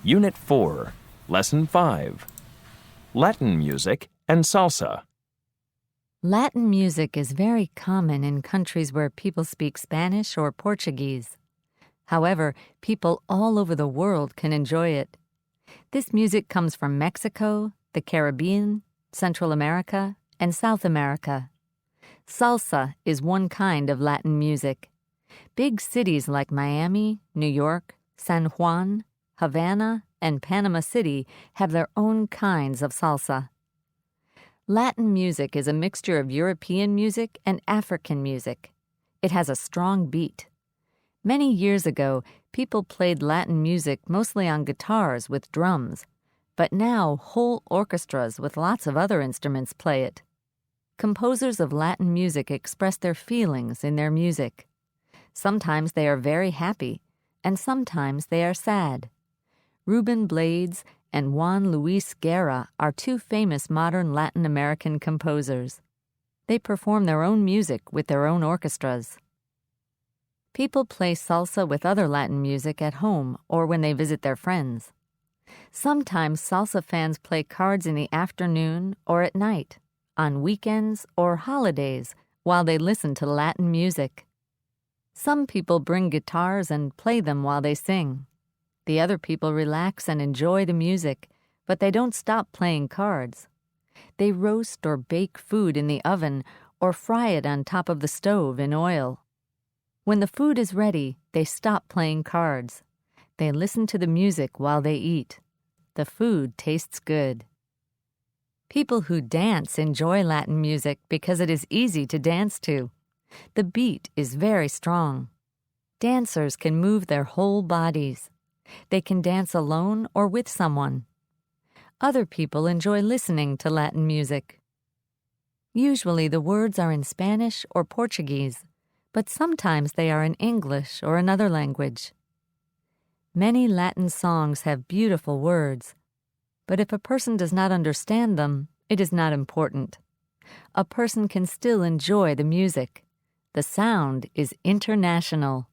Unit 4, Lesson 5. Latin music and salsa. Latin music is very common in countries where people speak Spanish or Portuguese. However, people all over the world can enjoy it. This music comes from Mexico, the Caribbean, Central America, and South America. Salsa is one kind of Latin music. Big cities like Miami, New York, San Juan, Havana, and Panama City have their own kinds of salsa. Latin music is a mixture of European music and African music. It has a strong beat. Many years ago, people played Latin music mostly on guitars with drums, but now whole orchestras with lots of other instruments play it. Composers of Latin music express their feelings in their music. Sometimes they are very happy, and sometimes they are sad. Ruben Blades and Juan Luis Guerra are two famous modern Latin American composers. They perform their own music with their own orchestras. People play salsa with other Latin music at home or when they visit their friends. Sometimes salsa fans play cards in the afternoon or at night, on weekends or holidays, while they listen to Latin music. Some people bring guitars and play them while they sing. The other people relax and enjoy the music, but they don't stop playing cards. They roast or bake food in the oven or fry it on top of the stove in oil. When the food is ready, they stop playing cards. They listen to the music while they eat. The food tastes good. People who dance enjoy Latin music because it is easy to dance to. The beat is very strong. Dancers can move their whole bodies. They can dance alone or with someone. Other people enjoy listening to Latin music. Usually the words are in Spanish or Portuguese, but sometimes they are in English or another language. Many Latin songs have beautiful words, but if a person does not understand them, it is not important. A person can still enjoy the music. The sound is international.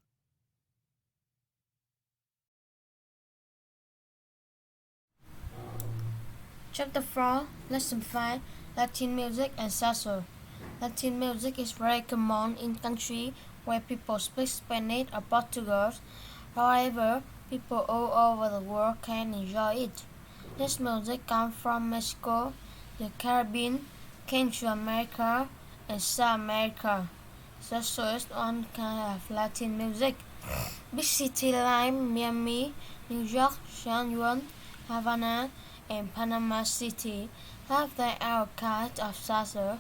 Chapter 4, Lesson 5, Latin Music and Salsa. Latin music is very common in countries where people speak Spanish or Portuguese. However, people all over the world can enjoy it. This music comes from Mexico, the Caribbean, Central America, and South America. Salsa is one kind of Latin music. Big cities like Miami, New York, San Juan, Havana, and Panama City have their own kind of salsa.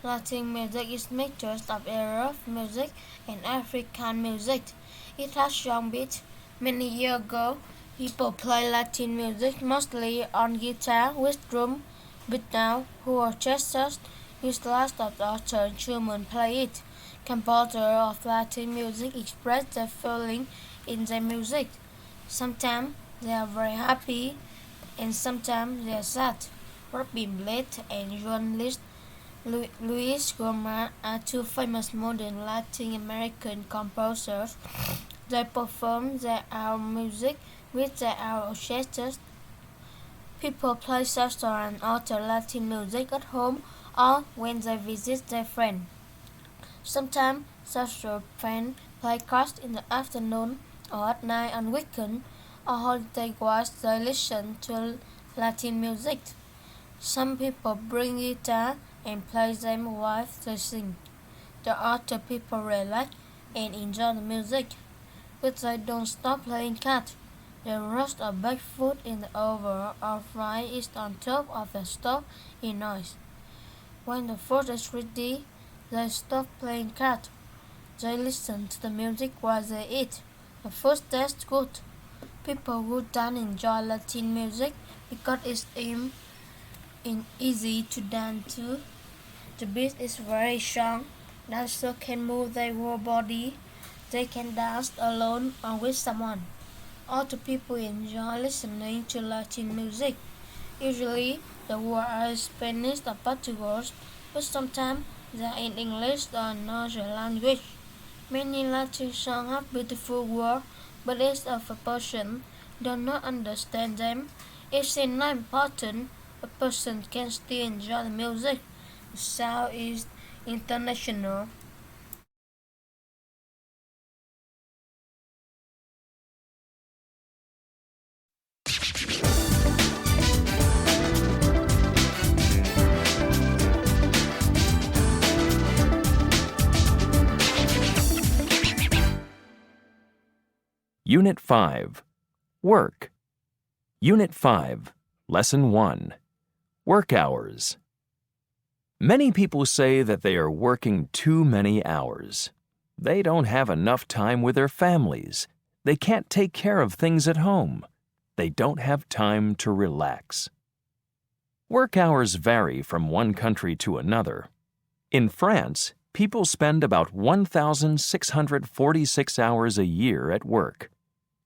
Latin music is mixture of Arab music and African music. It has strong beats. Many years ago, people play Latin music mostly on guitar with drum, but now orchestras use lots of other instruments play it. Composers of Latin music express their feeling in their music. Sometimes they are very happy, and sometimes they are sad. Ruben Blades and Juan Luis Guerra are two famous modern Latin American composers. They perform their own music with their own orchestras. People play salsa and other Latin music at home or when they visit their friends. Sometimes salsa fans play cards in the afternoon or at night on weekends or holiday while they listen to Latin music. Some people bring guitar and play them while they sing. The other people relax and enjoy the music, but they don't stop playing cards. They roast or bake food in the oven or fry it on top of the stove in noise. When the food is ready, they stop playing cards. They listen to the music while they eat. The food tastes good. People who don't enjoy Latin music because it's easy to dance to. The beat is very strong. Dancers can move their whole body. They can dance alone or with someone. Other people enjoy listening to Latin music. Usually, the words are in Spanish or Portuguese, but sometimes they are in English or another language. Many Latin songs have beautiful words, but it's of a person do not understand them. If it's not important, a person can still enjoy the music. The sound is international. Unit 5. Work. Unit 5, Lesson 1. Work hours. Many people say that they are working too many hours. They don't have enough time with their families. They can't take care of things at home. They don't have time to relax. Work hours vary from one country to another. In France, people spend about 1,646 hours a year at work.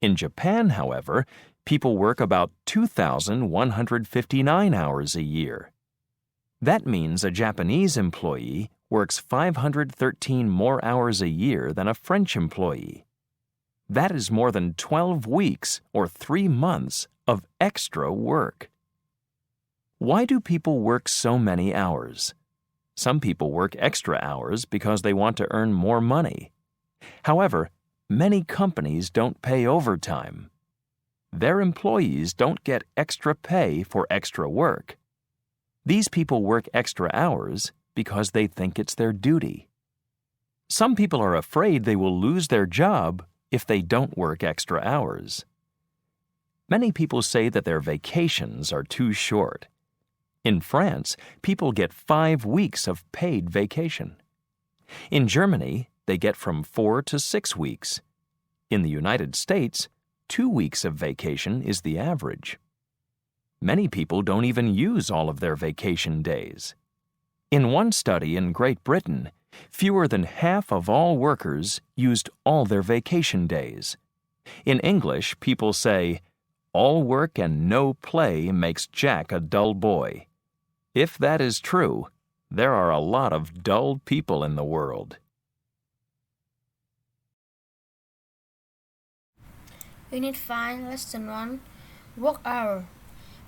In Japan, however, people work about 2,159 hours a year. That means a Japanese employee works 513 more hours a year than a French employee. That is more than 12 weeks or 3 months of extra work. Why do people work so many hours? Some people work extra hours because they want to earn more money. However, many companies don't pay overtime. Their employees don't get extra pay for extra work. These people work extra hours because they think it's their duty. Some people are afraid they will lose their job if they don't work extra hours. Many people say that their vacations are too short. In France, people get 5 weeks of paid vacation. In Germany, they get from 4 to 6 weeks. In the United States, 2 weeks of vacation is the average. Many people don't even use all of their vacation days. In one study in Great Britain, fewer than half of all workers used all their vacation days. In English, people say, "All work and no play makes Jack a dull boy." If that is true, there are a lot of dull people in the world. Unit 5, Lesson 1. Work hour.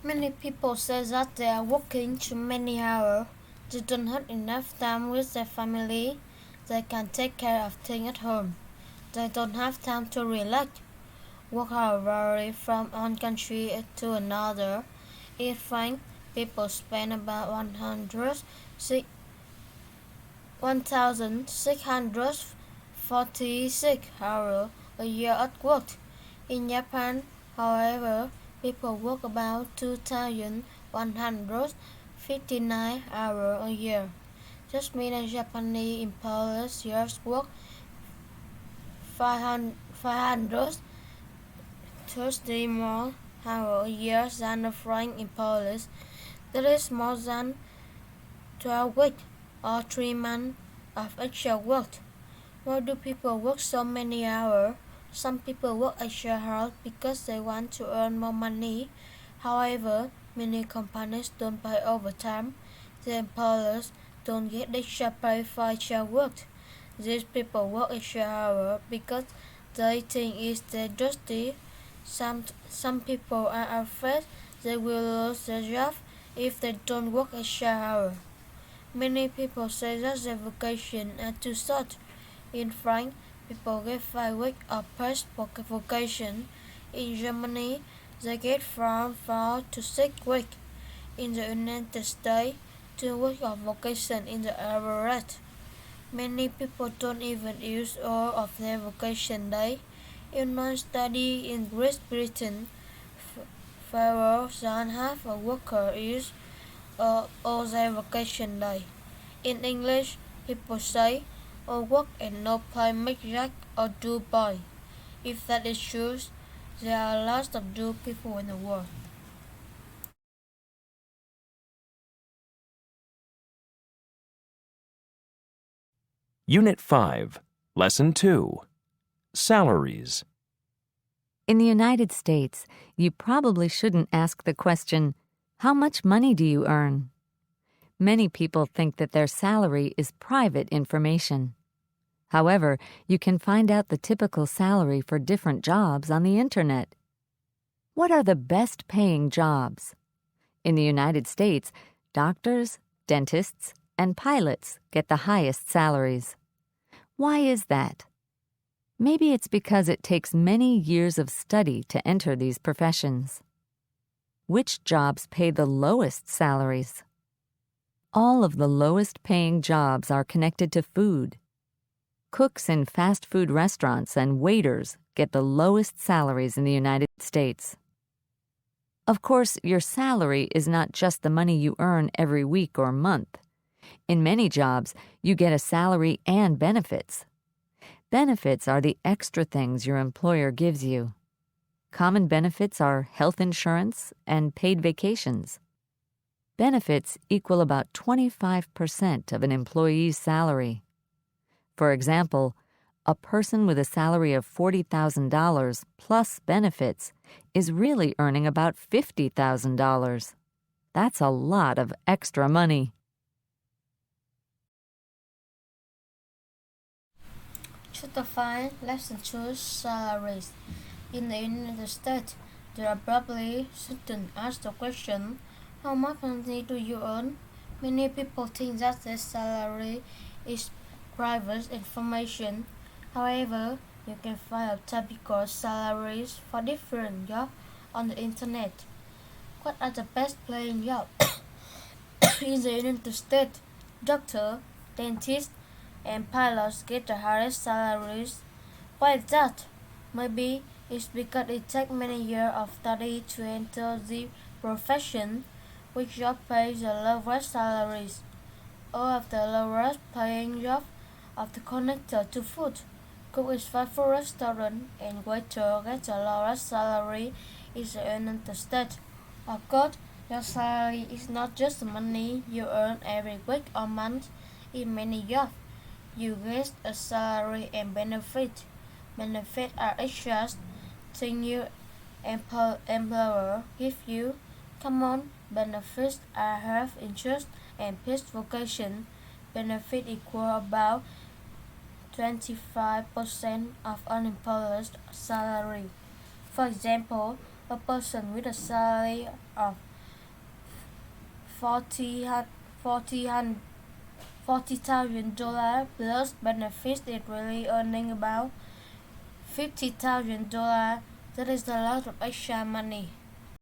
Many people say that they are working too many hours. They don't have enough time with their family. They can't take care of things at home. They don't have time to relax. Work hours vary from one country to another. In France, people spend about 1,646 hours a year at work. In Japan, however, people work about 2,159 hours a year. This means a Japanese employees work 530 more hours a year than a French employees. That is more than 12 weeks or 3 months of extra work. Why do people work so many hours? Some people work extra hard because they want to earn more money. However, many companies don't pay overtime. The employers don't get extra pay for extra work. These people work extra hours because they think it's their duty. Some people are afraid they will lose their job if they don't work extra hours. Many people say that their vacations are too short. In France, people get 5 weeks of paid vacation. In Germany, they get from 4 to 6 weeks. In the United States, 2 weeks of vacation is the average. Many people don't even use all of their vacation days. In one study in Great Britain, fewer than half of workers use all their vacation days. In English, people say, "All work and no play make Jack a dull boy." If that is true, there are lots of dull people in the world. Unit 5, Lesson 2. Salaries. In the United States, you probably shouldn't ask the question, "How much money do you earn?" Many people think that their salary is private information. However, you can find out the typical salary for different jobs on the internet. What are the best paying jobs? In the United States, doctors, dentists, and pilots get the highest salaries. Why is that? Maybe it's because it takes many years of study to enter these professions. Which jobs pay the lowest salaries? All of the lowest paying jobs are connected to food. Cooks in fast food restaurants and waiters get the lowest salaries in the United States. Of course, your salary is not just the money you earn every week or month. In many jobs, you get a salary and benefits. Benefits are the extra things your employer gives you. Common benefits are health insurance and paid vacations. Benefits equal about 25% of an employee's salary. For example, a person with a salary of $40,000 plus benefits is really earning about $50,000. That's a lot of extra money. Chapter 5, Lesson 2, Salaries. In the United States, there are probably certain ask the question, how much money do you earn? Many people think that their salary is private information. However, you can find typical salaries for different jobs on the internet. What are the best paying jobs? In the United States, doctors, dentists, and pilots get the highest salaries. Why is that? Maybe it's because it takes many years of study to enter the profession. Which job pays the lowest salaries? All of the lowest paying jobs are connected to food. Cook is fast food restaurant and waiter get the lowest salary in the United States. Of course, your salary is not just the money you earn every week or month. In many jobs, you get a salary and benefit. Benefits are extras, things your employer gives you. Common benefits are health insurance and paid vacation. Benefits equal about 25% of unemployed salary. For example, a person with a salary of $40,000 plus benefits is really earning about $50,000. That is a lot of extra money.